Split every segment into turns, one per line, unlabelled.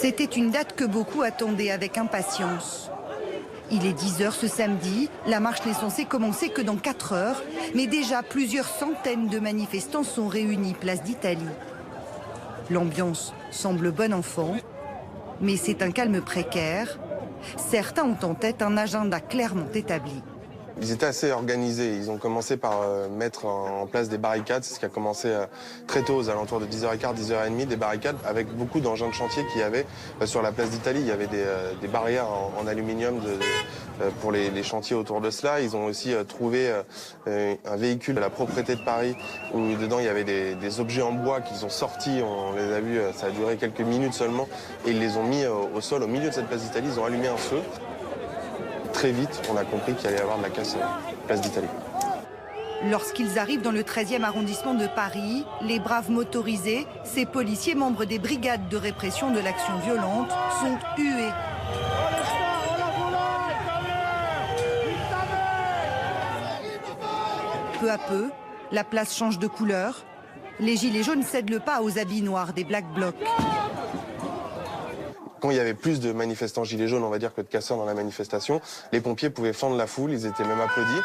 C'était une date que beaucoup attendaient avec impatience. Il est 10 h ce samedi, la marche n'est censée commencer que dans 4 heures, mais déjà plusieurs centaines de manifestants sont réunis place d'Italie. L'ambiance semble bon enfant, mais c'est un calme précaire. Certains ont en tête un agenda clairement établi.
Ils étaient assez organisés. Ils ont commencé par mettre en place des barricades. C'est ce qui a commencé très tôt, aux alentours de 10h15, 10h30, des barricades avec beaucoup d'engins de chantier qu'il y avait sur la place d'Italie. Il y avait des barrières en aluminium pour les chantiers autour de cela. Ils ont aussi trouvé un véhicule de la propreté de Paris où dedans il y avait des objets en bois qu'ils ont sortis. On les a vus, ça a duré quelques minutes seulement. Et ils les ont mis au sol, au milieu de cette place d'Italie. Ils ont allumé un feu. Très vite, on a compris qu'il allait y avoir de la casse place d'Italie.
Lorsqu'ils arrivent dans le 13e arrondissement de Paris, les braves motorisés, ces policiers membres des brigades de répression de l'action violente, sont hués. Peu à peu, la place change de couleur. Les gilets jaunes cèdent le pas aux habits noirs des Black Blocs.
Quand il y avait plus de manifestants gilets jaunes, on va dire, que de casseurs dans la manifestation, les pompiers pouvaient fendre la foule, ils étaient même applaudis.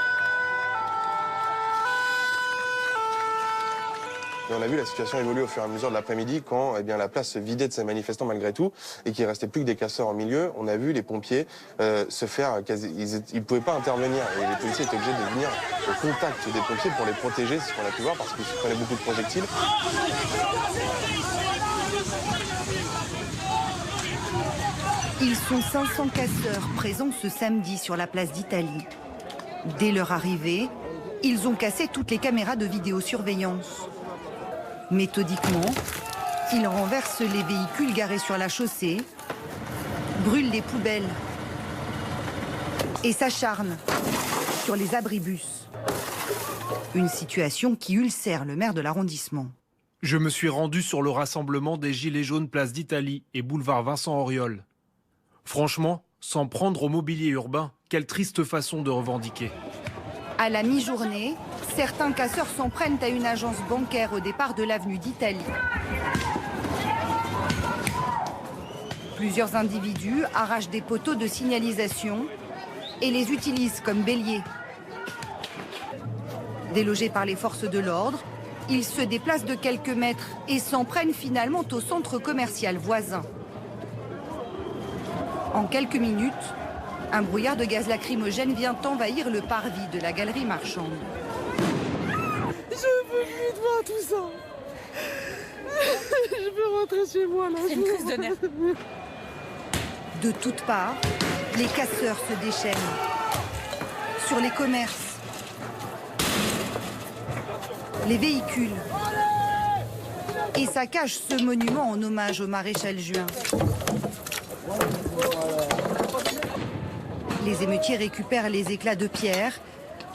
Et on a vu la situation évoluer au fur et à mesure de l'après-midi quand la place se vidait de ces manifestants malgré tout et qu'il ne restait plus que des casseurs au milieu. On a vu les pompiers se faire ils ne pouvaient pas intervenir et les policiers étaient obligés de venir au contact des pompiers pour les protéger, c'est ce qu'on a pu voir, parce qu'ils se prenaient beaucoup de projectiles.
Ils sont 500 casseurs présents ce samedi sur la place d'Italie. Dès leur arrivée, ils ont cassé toutes les caméras de vidéosurveillance. Méthodiquement, ils renversent les véhicules garés sur la chaussée, brûlent les poubelles et s'acharnent sur les abribus. Une situation qui ulcère le maire de l'arrondissement.
Je me suis rendu sur le rassemblement des Gilets jaunes place d'Italie et boulevard Vincent Auriol. Franchement, s'en prendre au mobilier urbain, quelle triste façon de revendiquer.
À la mi-journée, certains casseurs s'en prennent à une agence bancaire au départ de l'avenue d'Italie. Plusieurs individus arrachent des poteaux de signalisation et les utilisent comme béliers. Délogés par les forces de l'ordre, ils se déplacent de quelques mètres et s'en prennent finalement au centre commercial voisin. En quelques minutes, un brouillard de gaz lacrymogène vient envahir le parvis de la galerie marchande.
Je peux plus de voir tout ça. Je veux rentrer chez moi là.
C'est une crise de nerfs.
De toutes parts, les casseurs se déchaînent sur les commerces, les véhicules et saccagent ce monument en hommage au maréchal Juin. Les émeutiers récupèrent les éclats de pierre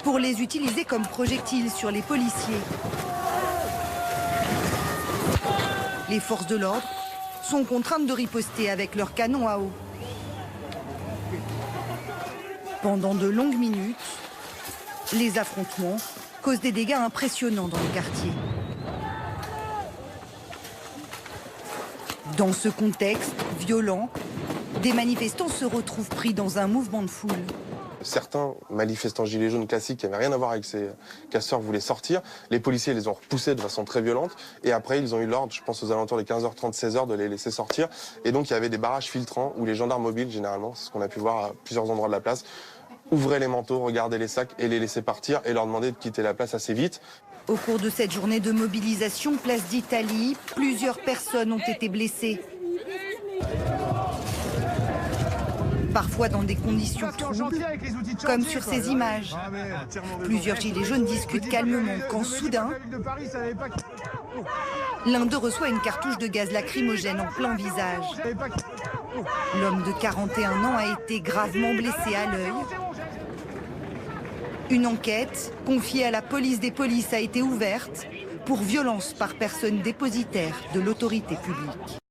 pour les utiliser comme projectiles sur les policiers. Les forces de l'ordre sont contraintes de riposter avec leurs canons à eau. Pendant de longues minutes, les affrontements causent des dégâts impressionnants dans le quartier. Dans ce contexte violent, des manifestants se retrouvent pris dans un mouvement de foule.
Certains manifestants gilets jaunes classiques qui n'avaient rien à voir avec ces casseurs voulaient sortir. Les policiers les ont repoussés de façon très violente. Et après, ils ont eu l'ordre, je pense aux alentours de 15h30, 16h, de les laisser sortir. Et donc, il y avait des barrages filtrants où les gendarmes mobiles, généralement, c'est ce qu'on a pu voir à plusieurs endroits de la place, ouvraient les manteaux, regardaient les sacs et les laissaient partir et leur demandaient de quitter la place assez vite.
Au cours de cette journée de mobilisation, place d'Italie, plusieurs personnes ont été blessées. Parfois dans des conditions troubles, comme sur ces images. Plusieurs gilets jaunes discutent calmement quand soudain, l'un d'eux reçoit une cartouche de gaz lacrymogène en plein visage. L'homme de 41 ans a été gravement blessé à l'œil. Une enquête confiée à la police des polices a été ouverte pour violence par personne dépositaire de l'autorité publique.